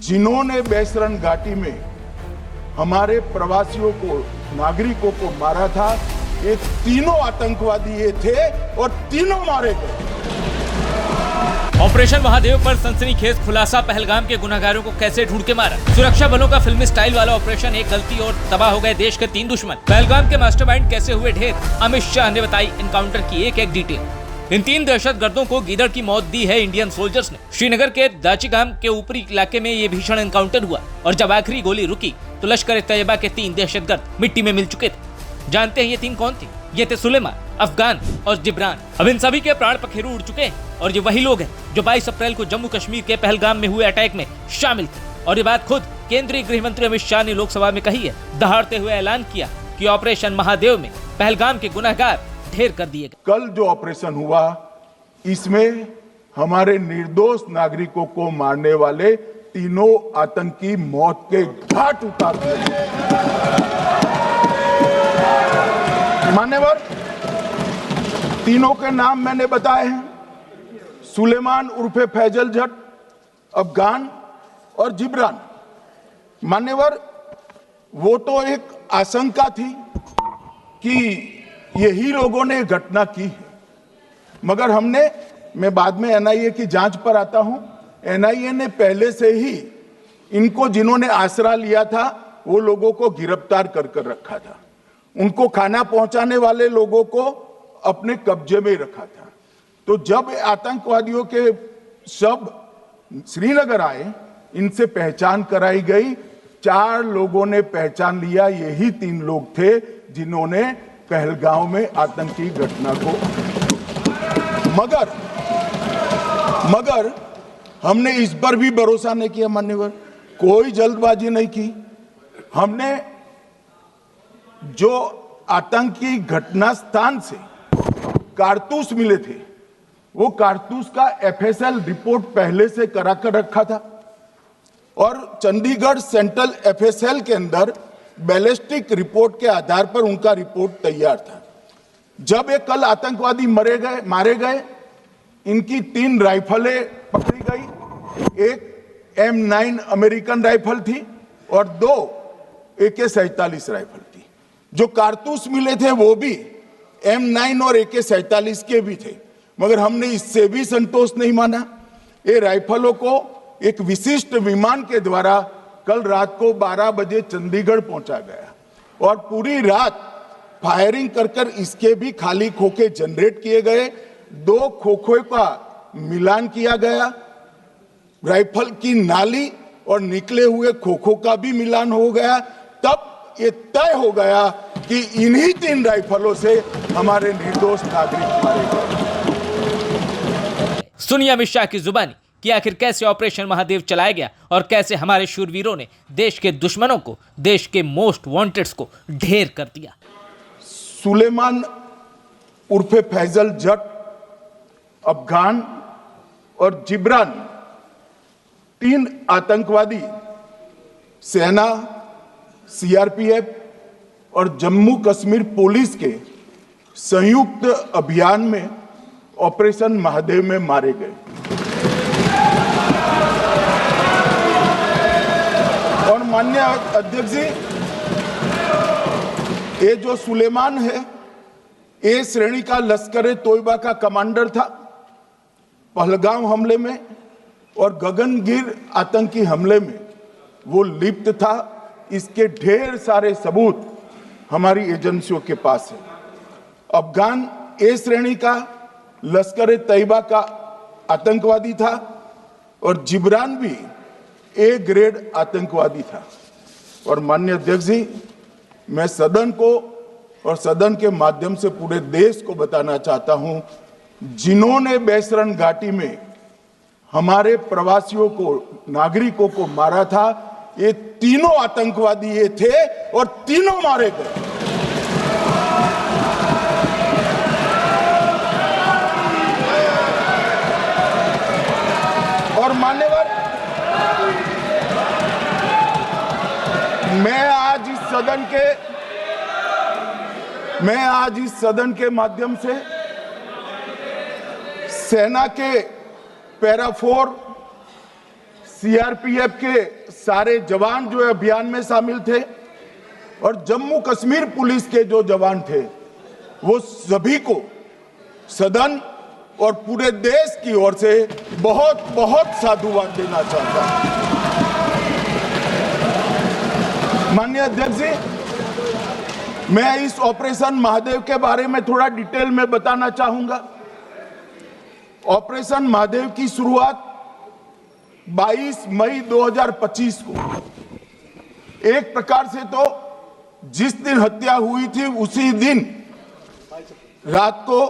जिन्होंने बेसरन घाटी में हमारे प्रवासियों को, नागरिकों को मारा था, ये तीनों आतंकवादी ये थे और तीनों मारे गए। ऑपरेशन महादेव पर सनसनीखेज खुलासा, पहलगाम के गुनहगारों को कैसे ढूंढ के मारा। सुरक्षा बलों का फिल्मी स्टाइल वाला ऑपरेशन, एक गलती और तबाह हो गए देश के 3 दुश्मन। पहलगाम के मास्टरमाइंड कैसे हुए ढेर, अमित शाह ने बताई एनकाउंटर की एक डिटेल। इन 3 दहशतगर्दों को गीदड़ की मौत दी है इंडियन सोल्जर्स ने। श्रीनगर के दाचिगाम के ऊपरी इलाके में ये भीषण एनकाउंटर हुआ और जब आखिरी गोली रुकी तो लश्कर ए तैयबा के 3 दहशतगर्द मिट्टी में मिल चुके थे। जानते हैं ये 3 कौन थे? ये थे सुलेमान, अफगान और जिब्रान। अब इन सभी के प्राण पखेरु उड़ चुके हैं और ये वही लोग हैं जो 22 अप्रैल को जम्मू कश्मीर के पहलगाम में हुए अटैक में शामिल थे। और ये बात खुद केंद्रीय गृह मंत्री अमित शाह ने लोकसभा में कही है, दहाड़ते हुए ऐलान किया कि ऑपरेशन महादेव में पहलगाम के गुनहगार ढेर कर दिए गए। कल जो ऑपरेशन हुआ, इसमें हमारे निर्दोष नागरिकों को मारने वाले तीनों आतंकी मौत के घाट उतार दिए। मान्यवर, तीनों के नाम मैंने बताए हैं, सुलेमान उर्फे फैजल जट, अफगान और जिब्रान। मान्यवर, वो तो एक आशंका थी कि यही लोगों ने घटना की है, मगर मैं बाद में एनआईए की जांच पर आता हूं, एनआईए ने पहले से ही इनको, जिन्होंने आसरा लिया था, वो लोगों को गिरफ्तार कर रखा था। उनको खाना पहुंचाने वाले लोगों को अपने कब्जे में रखा था। तो जब आतंकवादियों के शव श्रीनगर आए, इनसे पहचान कराई गई। 4 लोगों ने पहचान लिया, यही 3 लोग थे जिन्होंने पहलगाम में आतंकी घटना को। मगर हमने इस पर भी भरोसा नहीं किया मान्यवर, कोई जल्दबाजी नहीं की। हमने जो आतंकी घटना स्थान से कारतूस मिले थे, वो कारतूस का एफएसएल रिपोर्ट पहले से करा कर रखा था और चंडीगढ़ सेंट्रल एफएसएल के अंदर बैलिस्टिक रिपोर्ट के आधार पर उनका रिपोर्ट तैयार था। जब ये कल आतंकवादी मारे गए, इनकी 3 राइफलें पकड़ी गई। एक M9 अमेरिकन राइफल थी और 2 AK-47 राइफल थी। जो कारतूस मिले थे वो भी M9 और AK-47 के भी थे, मगर हमने इससे भी संतोष नहीं माना। ये राइफलों को एक विशिष्ट विमान के द्वारा कल रात को 12 बजे चंडीगढ़ पहुंचा गया और पूरी रात फायरिंग कर इसके भी खाली खोखे जनरेट किए गए। 2 खोखों का मिलान किया गया, राइफल की नाली और निकले हुए खोखों का भी मिलान हो गया। तब ये तय हो गया कि इन्हीं 3 राइफलों से हमारे निर्दोष नागरिक मारे गए। सुनिए अमित शाह की जुबानी कि आखिर कैसे ऑपरेशन महादेव चलाया गया और कैसे हमारे शूरवीरों ने देश के दुश्मनों को, देश के मोस्ट वांटेड्स को ढेर कर दिया। सुलेमान उर्फे फैजल जट, अफगान और जिब्रान, 3 आतंकवादी सेना, सीआरपीएफ और जम्मू कश्मीर पुलिस के संयुक्त अभियान में ऑपरेशन महादेव में मारे गए। और माननीय अध्यक्ष जी, ये जो सुलेमान है, ए श्रेणी का लश्कर ए तोयबा का कमांडर था पहलगाम हमले में, और गगनगिर आतंकी हमले में वो लिप्त था। इसके ढेर सारे सबूत हमारी एजेंसियों के पास है। अफगान ए श्रेणी का लश्कर ए तैयबा का आतंकवादी था और जिब्रान भी ए ग्रेड आतंकवादी था। और माननीय अध्यक्ष जी, मैं सदन को और सदन के माध्यम से पूरे देश को बताना चाहता हूं, जिन्होंने बेसरन घाटी में हमारे प्रवासियों को, नागरिकों को मारा था, ये तीनों आतंकवादी ये थे और तीनों मारे गए। और मान्यवर, मैं आज इस सदन के माध्यम से सेना के पैरा 4, सीआरपीएफ के सारे जवान जो अभियान में शामिल थे और जम्मू कश्मीर पुलिस के जो जवान थे, वो सभी को सदन और पूरे देश की ओर से बहुत बहुत साधुवाद देना चाहता हूं। माननीय अध्यक्ष जी, मैं इस ऑपरेशन महादेव के बारे में थोड़ा डिटेल में बताना चाहूंगा। ऑपरेशन महादेव की शुरुआत 22 मई 2025 को, एक प्रकार से तो जिस दिन हत्या हुई थी उसी दिन रात को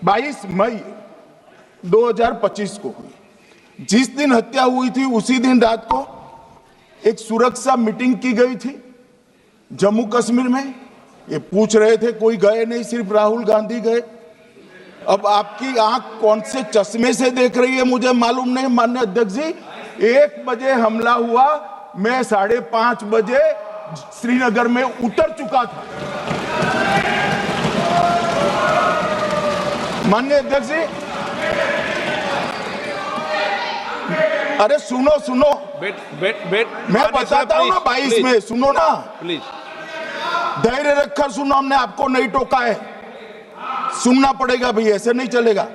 22 मई 2025 को हुई। जिस दिन हत्या हुई थी उसी दिन रात को एक सुरक्षा मीटिंग की गई थी जम्मू कश्मीर में। ये पूछ रहे थे, कोई गए नहीं, सिर्फ राहुल गांधी गए। अब आपकी आंख कौन से चश्मे से देख रही है मुझे मालूम नहीं। माननीय अध्यक्ष जी, 1 बजे हमला हुआ, मैं 5:30 बजे श्रीनगर में उतर चुका था। माननीय अध्यक्ष जी, अरे सुनो सुनो, मैं बताता हूँ ना 22 में, सुनो ना प्लीज, धैर्य रखकर सुनो। हमने आपको नहीं टोका है, सुनना पड़ेगा भाई, ऐसे नहीं चलेगा।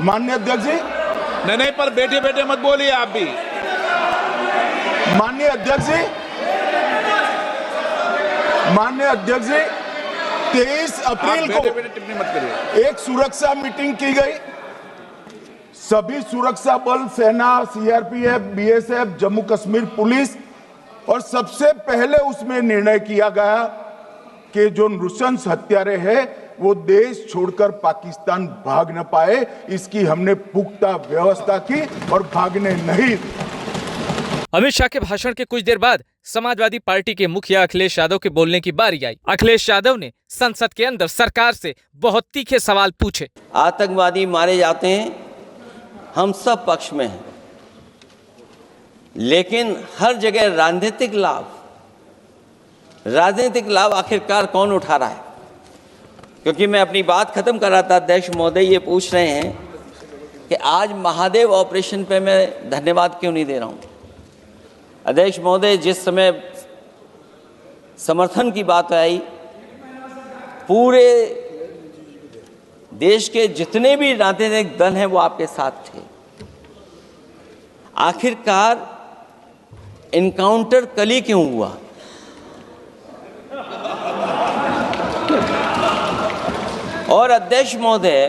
माननीय अध्यक्ष जी, नहीं, पर बैठे बैठे मत बोलिए आप भी। माननीय अध्यक्ष जी, माननीय अध्यक्ष जी, 23 अप्रैल को टिप्पणी मत करिए। एक सुरक्षा मीटिंग की गई। सभी सुरक्षा बल, सेना, CRPF, BSF, Jammu Kashmir police, और सबसे पहले उसमें निर्णय किया गया कि जो नृशंस हत्यारे हैं वो देश छोड़कर पाकिस्तान भाग न पाए, इसकी हमने पुख्ता व्यवस्था की और भागने नहीं। अमित शाह के भाषण के कुछ देर बाद समाजवादी पार्टी के मुखिया अखिलेश यादव के बोलने की बारी आई। अखिलेश यादव ने संसद के अंदर सरकार से बहुत तीखे सवाल पूछे। आतंकवादी मारे जाते हैं, हम सब पक्ष में हैं, लेकिन हर जगह राजनीतिक लाभ आखिरकार कौन उठा रहा है? क्योंकि मैं अपनी बात खत्म कर रहा था, अध्यक्ष महोदय ये पूछ रहे हैं कि आज महादेव ऑपरेशन पे मैं धन्यवाद क्यों नहीं दे रहा हूं। अध्यक्ष महोदय, जिस समय समर्थन की बात आई, पूरे देश के जितने भी राजनीतिक दल हैं वो आपके साथ थे। आखिरकार इनकाउंटर कल ही क्यों हुआ? और अध्यक्ष महोदय,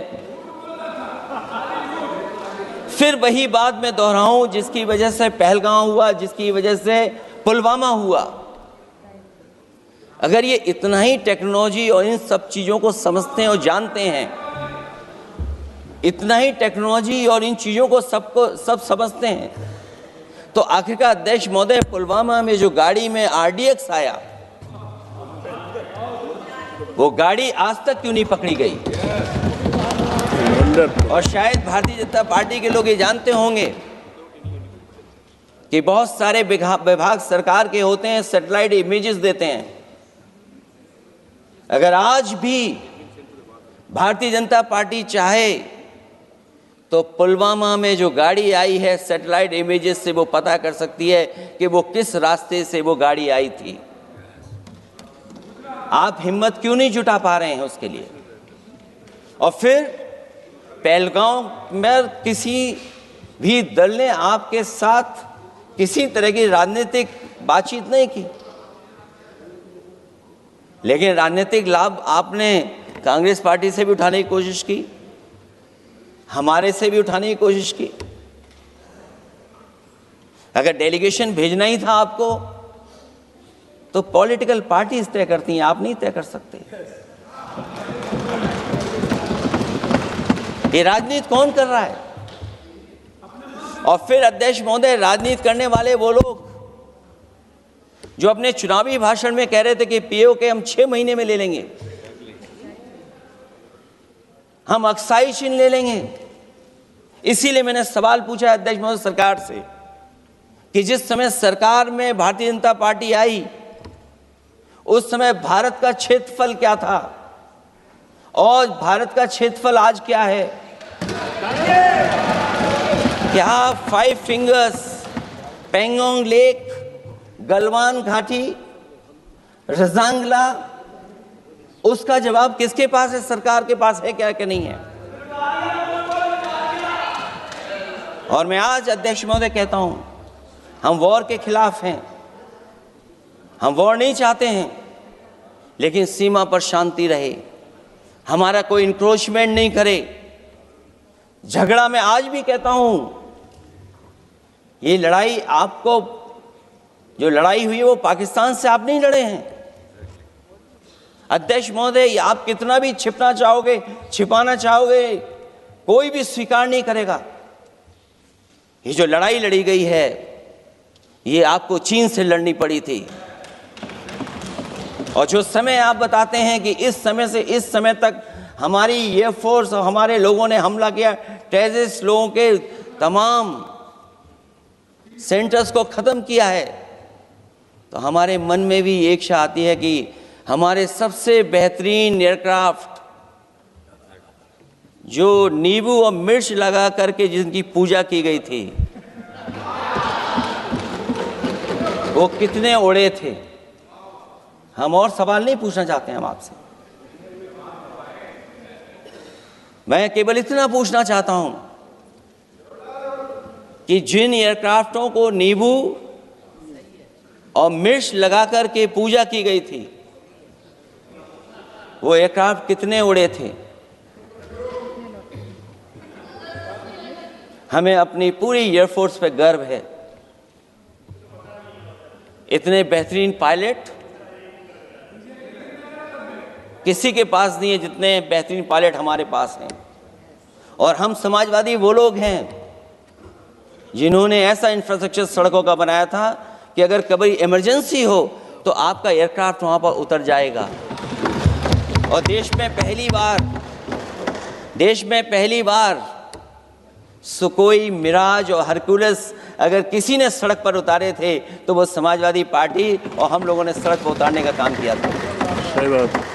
फिर वही बात मैं दोहराऊं जिसकी वजह से पहलगाम हुआ, जिसकी वजह से पुलवामा हुआ। अगर ये इतना ही टेक्नोलॉजी और इन सब चीज़ों को समझते हैं और जानते हैं, इतना ही टेक्नोलॉजी और इन चीज़ों को सब समझते हैं, तो आखिरकार अध्यक्ष महोदय, पुलवामा में जो गाड़ी में RDX आया, वो गाड़ी आज तक क्यों नहीं पकड़ी गई? और शायद भारतीय जनता पार्टी के लोग ये जानते होंगे कि बहुत सारे विभाग सरकार के होते हैं, सैटेलाइट इमेजेस देते हैं। अगर आज भी भारतीय जनता पार्टी चाहे तो पुलवामा में जो गाड़ी आई है, सैटेलाइट इमेजेस से वो पता कर सकती है कि वो किस रास्ते से वो गाड़ी आई थी। आप हिम्मत क्यों नहीं जुटा पा रहे हैं उसके लिए? और फिर पहलगाम में किसी भी दल ने आपके साथ किसी तरह की राजनीतिक बातचीत नहीं की, लेकिन राजनीतिक लाभ आपने कांग्रेस पार्टी से भी उठाने की कोशिश की, हमारे से भी उठाने की कोशिश की। अगर डेलीगेशन भेजना ही था आपको तो पॉलिटिकल पार्टीज तय करती हैं, आप नहीं तय कर सकते। ये राजनीति कौन कर रहा है? और फिर अध्यक्ष महोदय, राजनीति करने वाले वो लोग जो अपने चुनावी भाषण में कह रहे थे कि पीओके हम 6 महीने में ले लेंगे, हम अक्साई चिन्ह ले लेंगे। इसीलिए मैंने सवाल पूछा अध्यक्ष महोदय सरकार से कि जिस समय सरकार में भारतीय जनता पार्टी आई, उस समय भारत का क्षेत्रफल क्या था और भारत का क्षेत्रफल आज क्या है? क्या 5 फिंगर्स, पेंगोंग लेक, गलवान घाटी, रजांगला, उसका जवाब किसके पास है? सरकार के पास है क्या कि नहीं है? और मैं आज अध्यक्ष महोदय कहता हूं, हम वॉर के खिलाफ हैं, हम वॉर नहीं चाहते हैं, लेकिन सीमा पर शांति रहे, हमारा कोई इंक्रोचमेंट नहीं करे। झगड़ा मैं आज भी कहता हूं, ये लड़ाई आपको, जो लड़ाई हुई है वो पाकिस्तान से आप नहीं लड़े हैं। अध्यक्ष महोदय, आप कितना भी छिपना चाहोगे, छिपाना चाहोगे, कोई भी स्वीकार नहीं करेगा। ये जो लड़ाई लड़ी गई है, ये आपको चीन से लड़नी पड़ी थी। और जो समय आप बताते हैं कि इस समय से इस समय तक हमारी एयरफोर्स और हमारे लोगों ने हमला किया, टेररिस्ट लोगों के तमाम सेंटर्स को ख़त्म किया है, तो हमारे मन में भी एक इच्छा आती है कि हमारे सबसे बेहतरीन एयरक्राफ्ट, जो नींबू और मिर्च लगा करके जिनकी पूजा की गई थी, वो कितने उड़े थे। हम और सवाल नहीं पूछना चाहते हैं हम आपसे, मैं केवल इतना पूछना चाहता हूं कि जिन एयरक्राफ्टों को नींबू और मिर्च लगा करके पूजा की गई थी, वो एयरक्राफ्ट कितने उड़े थे। हमें अपनी पूरी एयरफोर्स पे गर्व है। इतने बेहतरीन पायलट किसी के पास नहीं है जितने बेहतरीन पायलट हमारे पास हैं। और हम समाजवादी वो लोग हैं जिन्होंने ऐसा इंफ्रास्ट्रक्चर सड़कों का बनाया था कि अगर कभी इमरजेंसी हो तो आपका एयरक्राफ्ट वहाँ पर उतर जाएगा। और देश में पहली बार सुकोई, मिराज और हरकुलस अगर किसी ने सड़क पर उतारे थे तो वो समाजवादी पार्टी और हम लोगों ने सड़क पर उतारने का काम किया था। सही बात।